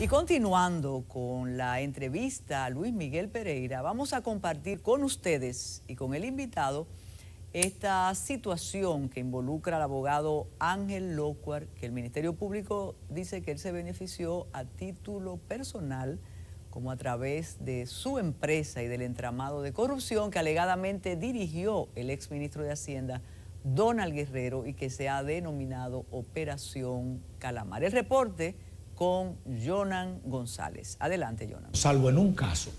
Y continuando con la entrevista a Luis Miguel Pereira, vamos a compartir con ustedes y con el invitado esta situación que involucra al abogado Ángel Locuar, que el Ministerio Público dice que él se benefició a título personal, como a través de su empresa y del entramado de corrupción que alegadamente dirigió el exministro de Hacienda, Donald Guerrero, y que se ha denominado Operación Calamar. El reporte con Jonan González. Adelante, Jonan. Salvo en un caso,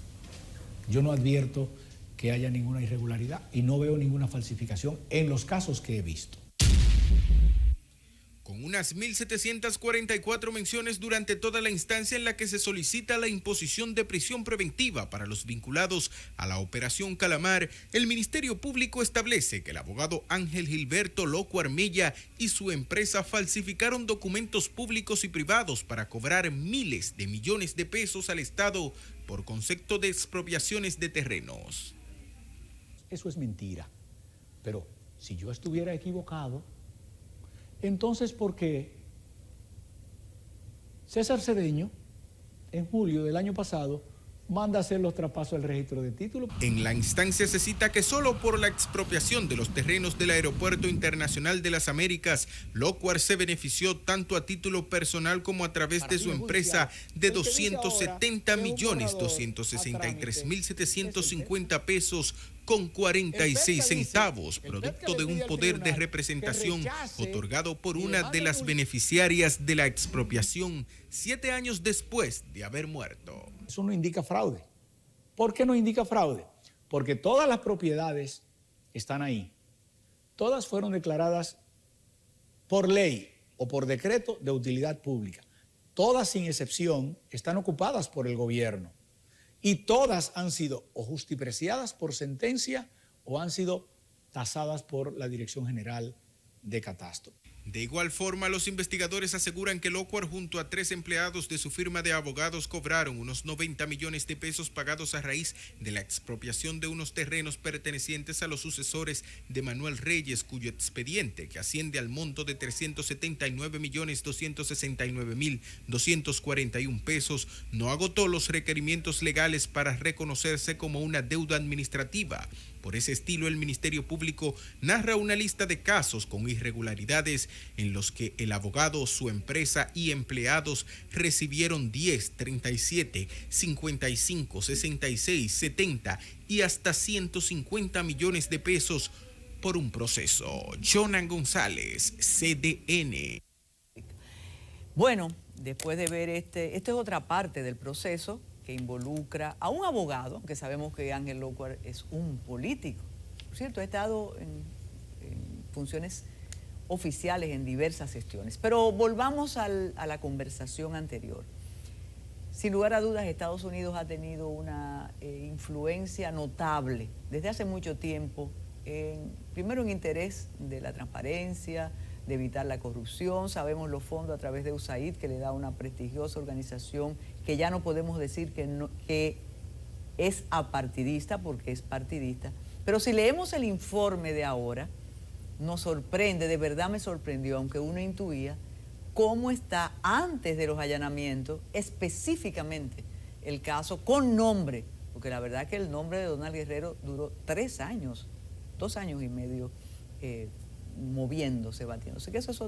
yo no advierto que haya ninguna irregularidad y no veo ninguna falsificación en los casos que he visto. Con unas 1.744 menciones durante toda la instancia en la que se solicita la imposición de prisión preventiva para los vinculados a la Operación Calamar, el Ministerio Público establece que el abogado Ángel Gilberto Locuar Mella y su empresa falsificaron documentos públicos y privados para cobrar miles de millones de pesos al Estado por concepto de expropiaciones de terrenos. Eso es mentira, pero si yo estuviera equivocado, entonces, ¿por qué César Cedeño, en julio del año pasado, manda hacer los traspasos al registro de títulos? En la instancia se cita que solo por la expropiación de los terrenos del Aeropuerto Internacional de las Américas, Locuar se benefició tanto a título personal como a través de su empresa de 270.263.750 pesos con 46 centavos, producto de un poder de representación otorgado por una de las beneficiarias de la expropiación 7 años después de haber muerto. Eso no indica fraude. ¿Por qué no indica fraude? Porque todas las propiedades están ahí. Todas fueron declaradas por ley o por decreto de utilidad pública. Todas, sin excepción, están ocupadas por el gobierno. Y todas han sido o justipreciadas por sentencia o han sido tasadas por la Dirección General de Catastro. De igual forma, los investigadores aseguran que Locuar junto a 3 empleados de su firma de abogados cobraron unos 90 millones de pesos pagados a raíz de la expropiación de unos terrenos pertenecientes a los sucesores de Manuel Reyes, cuyo expediente, que asciende al monto de 379.269.241 pesos, no agotó los requerimientos legales para reconocerse como una deuda administrativa. Por ese estilo, el Ministerio Público narra una lista de casos con irregularidades en los que el abogado, su empresa y empleados recibieron 10, 37, 55, 66, 70 y hasta 150 millones de pesos por un proceso. Jonan González, CDN. Bueno, después de ver esta es otra parte del proceso que involucra a un abogado, que sabemos que Ángel Locuar es un político. Por cierto, ha estado en funciones oficiales en diversas gestiones. Pero volvamos a la conversación anterior. Sin lugar a dudas, Estados Unidos ha tenido una influencia notable desde hace mucho tiempo, primero en interés de la transparencia, de evitar la corrupción. Sabemos los fondos a través de USAID, que le da una prestigiosa organización que ya no podemos decir que es apartidista, porque es partidista. Pero si leemos el informe de ahora, nos sorprende, de verdad me sorprendió, aunque uno intuía, cómo está antes de los allanamientos, específicamente el caso con nombre, porque la verdad que el nombre de Donald Guerrero duró 3 años, 2 años y medio, moviéndose, batiéndose, que eso es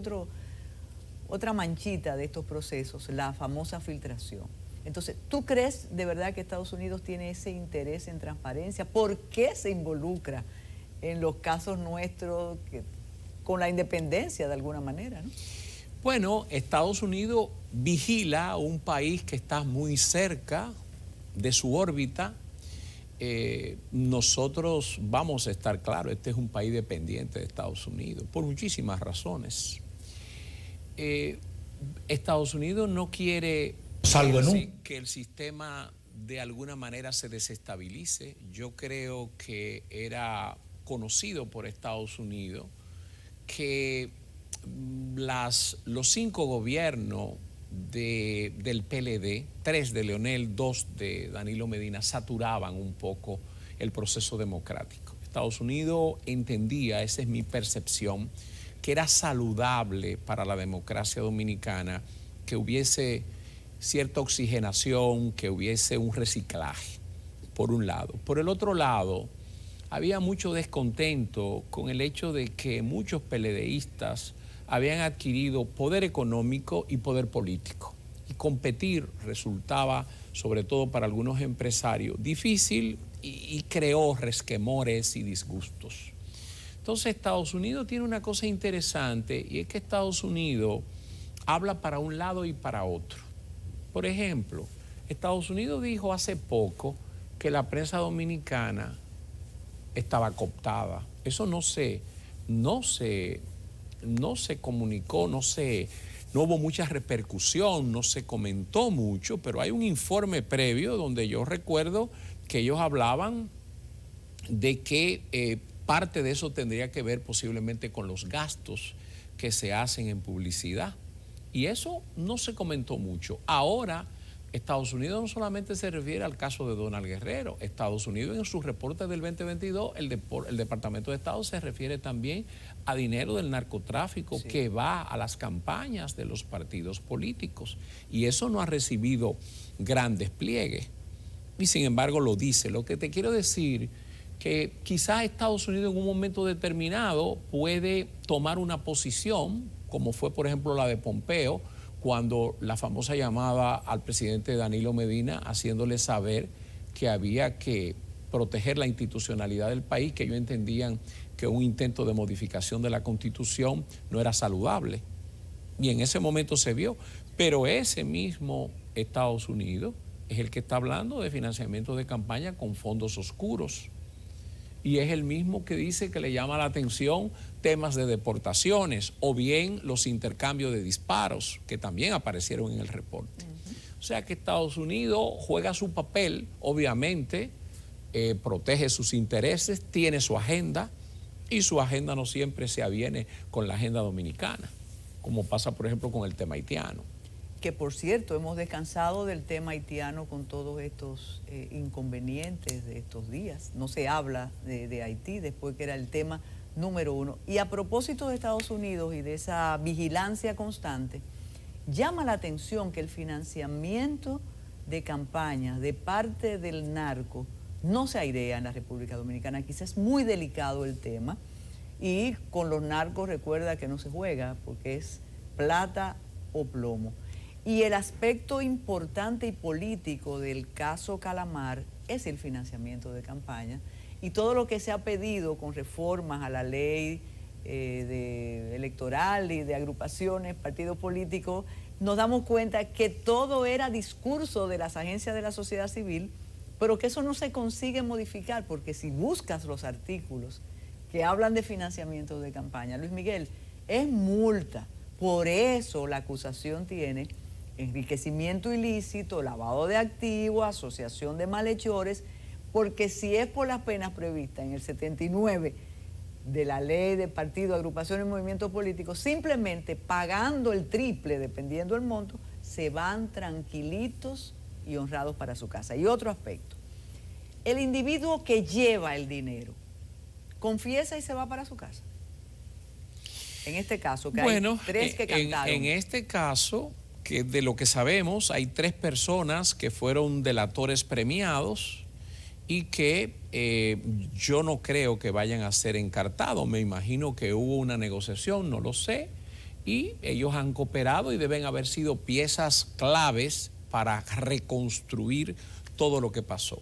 otra manchita de estos procesos, la famosa filtración. Entonces, ¿tú crees de verdad que Estados Unidos tiene ese interés en transparencia? ¿Por qué se involucra en los casos nuestros con la independencia de alguna manera, ¿no? Bueno, Estados Unidos vigila un país que está muy cerca de su órbita. Nosotros vamos a estar claros, este es un país dependiente de Estados Unidos por muchísimas razones. Estados Unidos no quiere que el sistema de alguna manera se desestabilice. Yo creo que era conocido por Estados Unidos que los 5 gobiernos del PLD, 3 de Leonel, 2 de Danilo Medina, saturaban un poco el proceso democrático. Estados Unidos entendía, esa es mi percepción, que era saludable para la democracia dominicana que hubiese cierta oxigenación, que hubiese un reciclaje, por un lado. Por el otro lado, había mucho descontento con el hecho de que muchos PLDistas habían adquirido poder económico y poder político. Y competir resultaba, sobre todo para algunos empresarios, difícil y creó resquemores y disgustos. Entonces Estados Unidos tiene una cosa interesante, y es que Estados Unidos habla para un lado y para otro. Por ejemplo, Estados Unidos dijo hace poco que la prensa dominicana estaba cooptada. Eso no se comunicó, no hubo mucha repercusión, no se comentó mucho, pero hay un informe previo donde yo recuerdo que ellos hablaban de que parte de eso tendría que ver posiblemente con los gastos que se hacen en publicidad. Y eso no se comentó mucho. Ahora, Estados Unidos no solamente se refiere al caso de Donald Guerrero. Estados Unidos, en sus reportes del 2022, el Departamento de Estado se refiere también a dinero del narcotráfico, sí, que va a las campañas de los partidos políticos. Y eso no ha recibido gran despliegue. Y sin embargo lo dice. Lo que te quiero decir, que quizás Estados Unidos en un momento determinado puede tomar una posición, como fue por ejemplo la de Pompeo, cuando la famosa llamada al presidente Danilo Medina haciéndole saber que había que proteger la institucionalidad del país, que ellos entendían que un intento de modificación de la Constitución no era saludable. Y en ese momento se vio. Pero ese mismo Estados Unidos es el que está hablando de financiamiento de campaña con fondos oscuros. Y es el mismo que dice que le llama la atención temas de deportaciones o bien los intercambios de disparos, que también aparecieron en el reporte. O sea que Estados Unidos juega su papel, obviamente, protege sus intereses, tiene su agenda, y su agenda no siempre se aviene con la agenda dominicana, como pasa, por ejemplo, con el tema haitiano. Que, por cierto, hemos descansado del tema haitiano con todos estos inconvenientes de estos días. No se habla de Haití después que era el tema número uno. Y a propósito de Estados Unidos y de esa vigilancia constante, llama la atención que el financiamiento de campañas de parte del narco no se airea en la República Dominicana. Quizás es muy delicado el tema, y con los narcos recuerda que no se juega porque es plata o plomo. Y el aspecto importante y político del caso Calamar es el financiamiento de campaña, y todo lo que se ha pedido con reformas a la ley electoral y de agrupaciones, partidos políticos, nos damos cuenta que todo era discurso de las agencias de la sociedad civil, pero que eso no se consigue modificar, porque si buscas los artículos que hablan de financiamiento de campaña, Luis Miguel, es multa. Por eso la acusación tiene enriquecimiento ilícito, lavado de activos, asociación de malhechores, porque si es por las penas previstas en el 79 de la ley de partidos, agrupaciones y movimientos políticos, simplemente pagando el triple, dependiendo del monto, se van tranquilitos y honrados para su casa. Y otro aspecto, el individuo que lleva el dinero, confiesa y se va para su casa. En este caso, que hay tres que cantaron. En este caso, que de lo que sabemos, hay 3 personas que fueron delatores premiados y que yo no creo que vayan a ser encartados. Me imagino que hubo una negociación, no lo sé, y ellos han cooperado y deben haber sido piezas claves para reconstruir todo lo que pasó.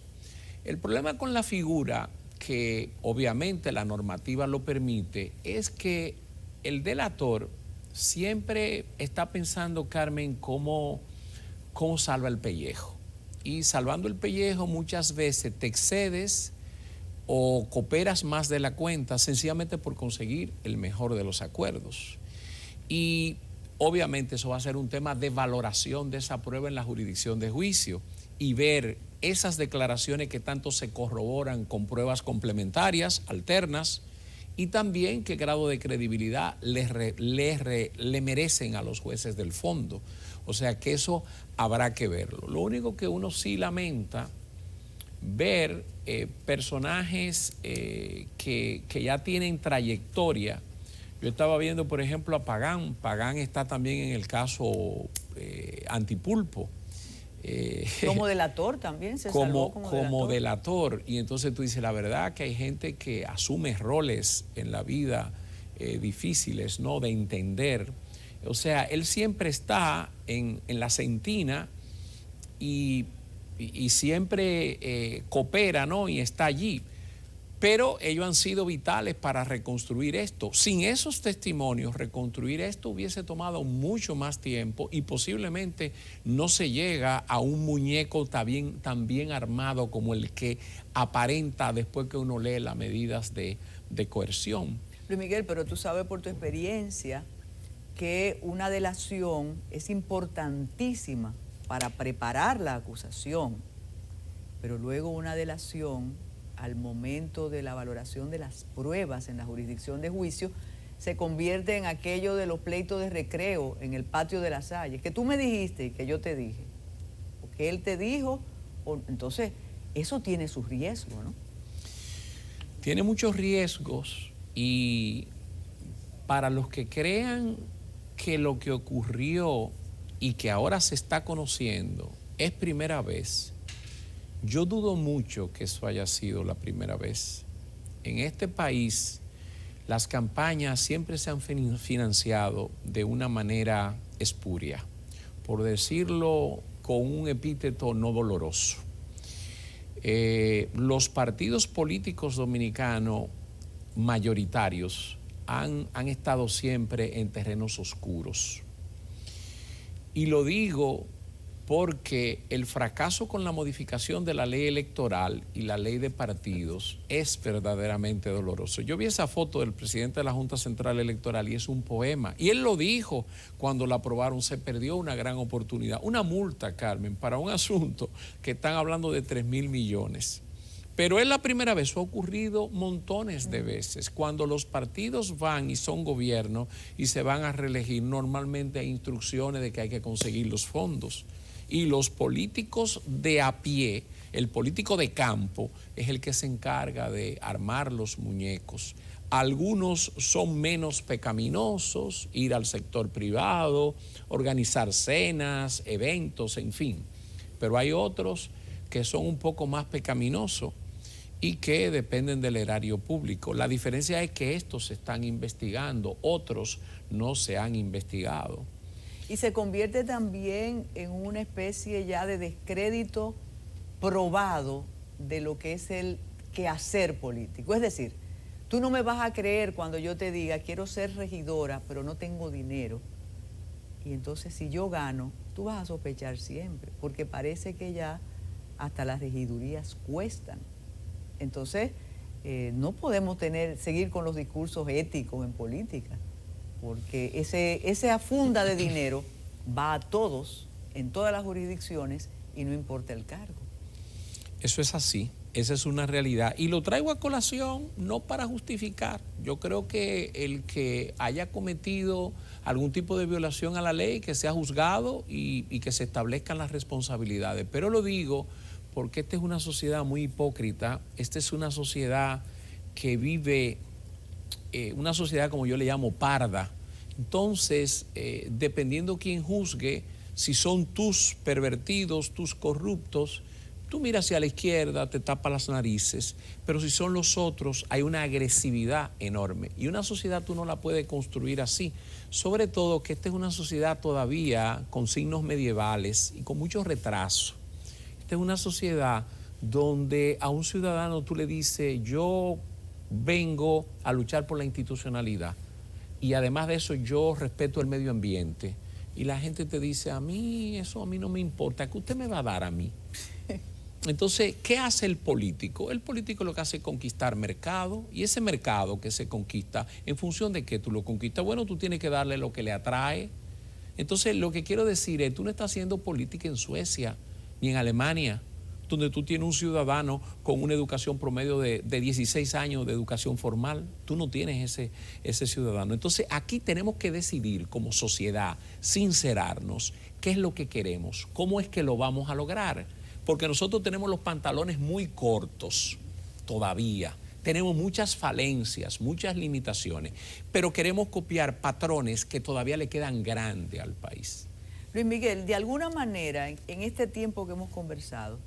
El problema con la figura, que obviamente la normativa lo permite, es que el delator siempre está pensando, Carmen, cómo salva el pellejo. Y salvando el pellejo muchas veces te excedes o cooperas más de la cuenta sencillamente por conseguir el mejor de los acuerdos. Y obviamente eso va a ser un tema de valoración de esa prueba en la jurisdicción de juicio y ver esas declaraciones que tanto se corroboran con pruebas complementarias, alternas, y también qué grado de credibilidad le merecen a los jueces del fondo. O sea que eso habrá que verlo. Lo único que uno sí lamenta, ver personajes que ya tienen trayectoria. Yo estaba viendo, por ejemplo, a Pagán. Pagán está también en el caso Antipulpo. Como delator también se salvó como delator. Y entonces tú dices, la verdad que hay gente que asume roles en la vida difíciles, ¿no? De entender. O sea, él siempre está en la sentina y siempre coopera, ¿no? Y está allí. Pero ellos han sido vitales para reconstruir esto. Sin esos testimonios, reconstruir esto hubiese tomado mucho más tiempo y posiblemente no se llega a un muñeco tan bien armado como el que aparenta después que uno lee las medidas de coerción. Luis Miguel, pero tú sabes por tu experiencia que una delación es importantísima para preparar la acusación, pero luego una delación, al momento de la valoración de las pruebas en la jurisdicción de juicio, se convierte en aquello de los pleitos de recreo en el patio de las Salles, que tú me dijiste y que yo te dije, o que él te dijo, entonces eso tiene sus riesgos, ¿no? Tiene muchos riesgos y para los que crean que lo que ocurrió y que ahora se está conociendo es primera vez, yo dudo mucho que eso haya sido la primera vez. En este país, las campañas siempre se han financiado de una manera espuria, por decirlo con un epíteto no doloroso. Los partidos políticos dominicanos mayoritarios han estado siempre en terrenos oscuros. Y lo digo porque el fracaso con la modificación de la ley electoral y la ley de partidos es verdaderamente doloroso. Yo vi esa foto del presidente de la Junta Central Electoral y es un poema. Y él lo dijo cuando la aprobaron, se perdió una gran oportunidad. Una multa, Carmen, para un asunto que están hablando de 3.000 millones. Pero es la primera vez, ha ocurrido montones de veces. Cuando los partidos van y son gobierno y se van a reelegir, normalmente hay instrucciones de que hay que conseguir los fondos. Y los políticos de a pie, el político de campo, es el que se encarga de armar los muñecos. Algunos son menos pecaminosos, ir al sector privado, organizar cenas, eventos, en fin. Pero hay otros que son un poco más pecaminosos y que dependen del erario público. La diferencia es que estos se están investigando, otros no se han investigado. Y se convierte también en una especie ya de descrédito probado de lo que es el quehacer político. Es decir, tú no me vas a creer cuando yo te diga, quiero ser regidora, pero no tengo dinero. Y entonces si yo gano, tú vas a sospechar siempre, porque parece que ya hasta las regidurías cuestan. Entonces, no podemos seguir con los discursos éticos en política, porque esa funda de dinero va a todos, en todas las jurisdicciones, y no importa el cargo. Eso es así, esa es una realidad. Y lo traigo a colación no para justificar. Yo creo que el que haya cometido algún tipo de violación a la ley, que sea juzgado y que se establezcan las responsabilidades. Pero lo digo porque esta es una sociedad muy hipócrita, esta es una sociedad que vive, una sociedad como yo le llamo parda. Entonces, dependiendo quién juzgue, si son tus pervertidos, tus corruptos, tú miras hacia la izquierda, te tapas las narices, pero si son los otros, hay una agresividad enorme. Y una sociedad tú no la puedes construir así, sobre todo que esta es una sociedad todavía con signos medievales y con mucho retraso. Esta es una sociedad donde a un ciudadano tú le dices, yo vengo a luchar por la institucionalidad y además de eso yo respeto el medio ambiente. Y la gente te dice, a mí eso a mí no me importa, ¿qué usted me va a dar a mí? Entonces, ¿qué hace el político? El político lo que hace es conquistar mercado, y ese mercado que se conquista, ¿en función de qué tú lo conquistas? Bueno, tú tienes que darle lo que le atrae. Entonces, lo que quiero decir es, tú no estás haciendo política en Suecia ni en Alemania, donde tú tienes un ciudadano con una educación promedio de 16 años de educación formal. Tú no tienes ese ciudadano. Entonces, aquí tenemos que decidir como sociedad, sincerarnos, qué es lo que queremos, cómo es que lo vamos a lograr. Porque nosotros tenemos los pantalones muy cortos todavía, tenemos muchas falencias, muchas limitaciones, pero queremos copiar patrones que todavía le quedan grandes al país. Luis Miguel, de alguna manera, en este tiempo que hemos conversado,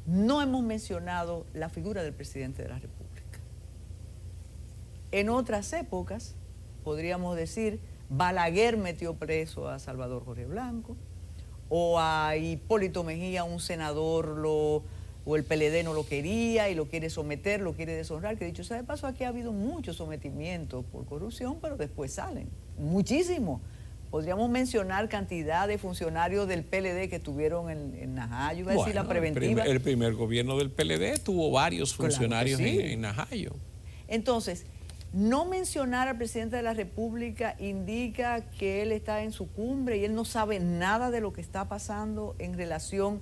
no hemos mencionado la figura del presidente de la República. En otras épocas, podríamos decir, Balaguer metió preso a Salvador Jorge Blanco, o a Hipólito Mejía, un senador, o el PLD no lo quería y lo quiere someter, lo quiere deshonrar, que dicho sea de paso, aquí ha habido muchos sometimientos por corrupción, pero después salen, muchísimos. Podríamos mencionar cantidad de funcionarios del PLD que estuvieron en Najayo, iba a decir la preventiva. El primer gobierno del PLD tuvo varios funcionarios claro en Najayo. Entonces, no mencionar al presidente de la República indica que él está en su cumbre y él no sabe nada de lo que está pasando en relación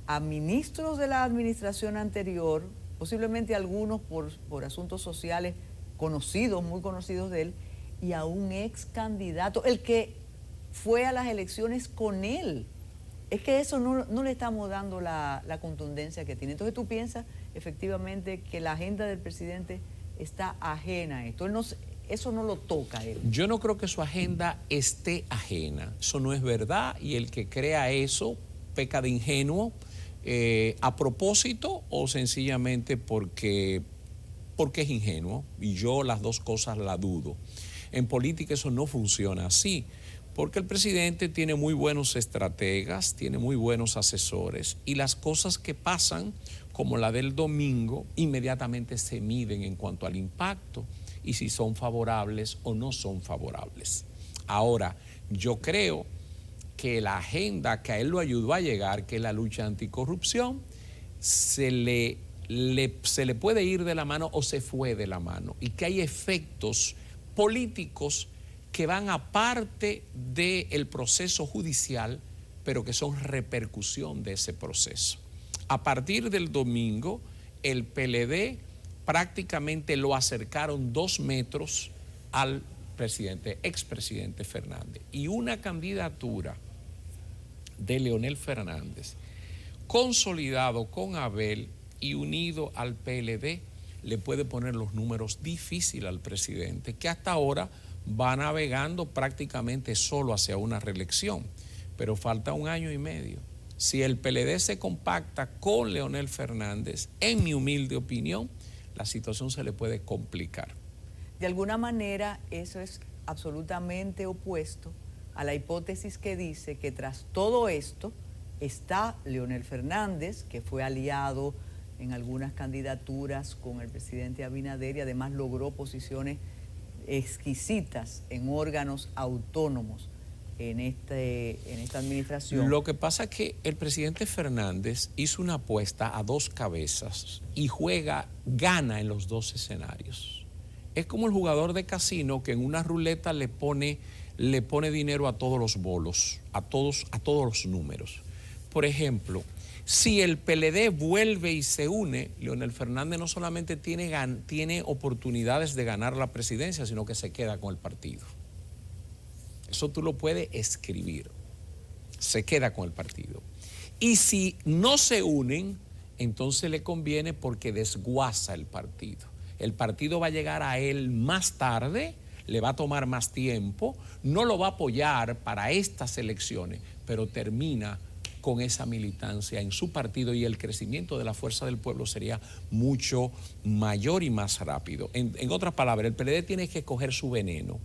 a ministros de la administración anterior, posiblemente algunos por asuntos sociales conocidos, muy conocidos de él, y a un ex candidato, el que fue a las elecciones con él. Es que eso no le estamos dando la contundencia que tiene. Entonces tú piensas efectivamente que la agenda del presidente está ajena a esto. Eso no lo toca a él. Yo no creo que su agenda esté ajena. Eso no es verdad y el que crea eso peca de ingenuo a propósito o sencillamente porque es ingenuo. Y yo las dos cosas la dudo. En política eso no funciona así, porque el presidente tiene muy buenos estrategas, tiene muy buenos asesores y las cosas que pasan, como la del domingo, inmediatamente se miden en cuanto al impacto y si son favorables o no son favorables. Ahora, yo creo que la agenda que a él lo ayudó a llegar, que es la lucha anticorrupción, se le puede ir de la mano o se fue de la mano y que hay efectos políticos que van aparte del proceso judicial, pero que son repercusión de ese proceso. A partir del domingo, el PLD prácticamente lo acercaron 2 metros al expresidente Fernández. Y una candidatura de Leonel Fernández, consolidado con Abel y unido al PLD, le puede poner los números difíciles al presidente, que hasta ahora va navegando prácticamente solo hacia una reelección, pero falta 1 año y medio. Si el PLD se compacta con Leonel Fernández, en mi humilde opinión, la situación se le puede complicar. De alguna manera, eso es absolutamente opuesto a la hipótesis que dice que tras todo esto está Leonel Fernández, que fue aliado en algunas candidaturas con el presidente Abinader y además logró posiciones exquisitas en órganos autónomos en esta administración. Lo que pasa es que el presidente Fernández hizo una apuesta a 2 cabezas y gana en los 2 escenarios. Es como el jugador de casino que en una ruleta le pone dinero a todos los bolos, a todos los números. Por ejemplo, si el PLD vuelve y se une, Leonel Fernández no solamente tiene oportunidades de ganar la presidencia, sino que se queda con el partido. Eso tú lo puedes escribir. Se queda con el partido. Y si no se unen, entonces le conviene porque desguaza el partido. El partido va a llegar a él más tarde, le va a tomar más tiempo, no lo va a apoyar para estas elecciones, pero termina con esa militancia en su partido y el crecimiento de la fuerza del pueblo sería mucho mayor y más rápido. En otras palabras, el PLD tiene que coger su veneno.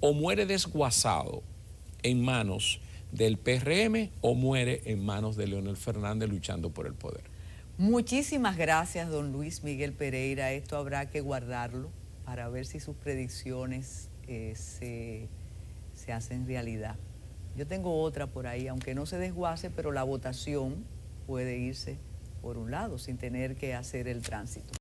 O muere desguazado en manos del PRM o muere en manos de Leonel Fernández luchando por el poder. Muchísimas gracias, don Luis Miguel Pereira. Esto habrá que guardarlo para ver si sus predicciones se hacen realidad. Yo tengo otra por ahí, aunque no se desguace, pero la votación puede irse por un lado sin tener que hacer el tránsito.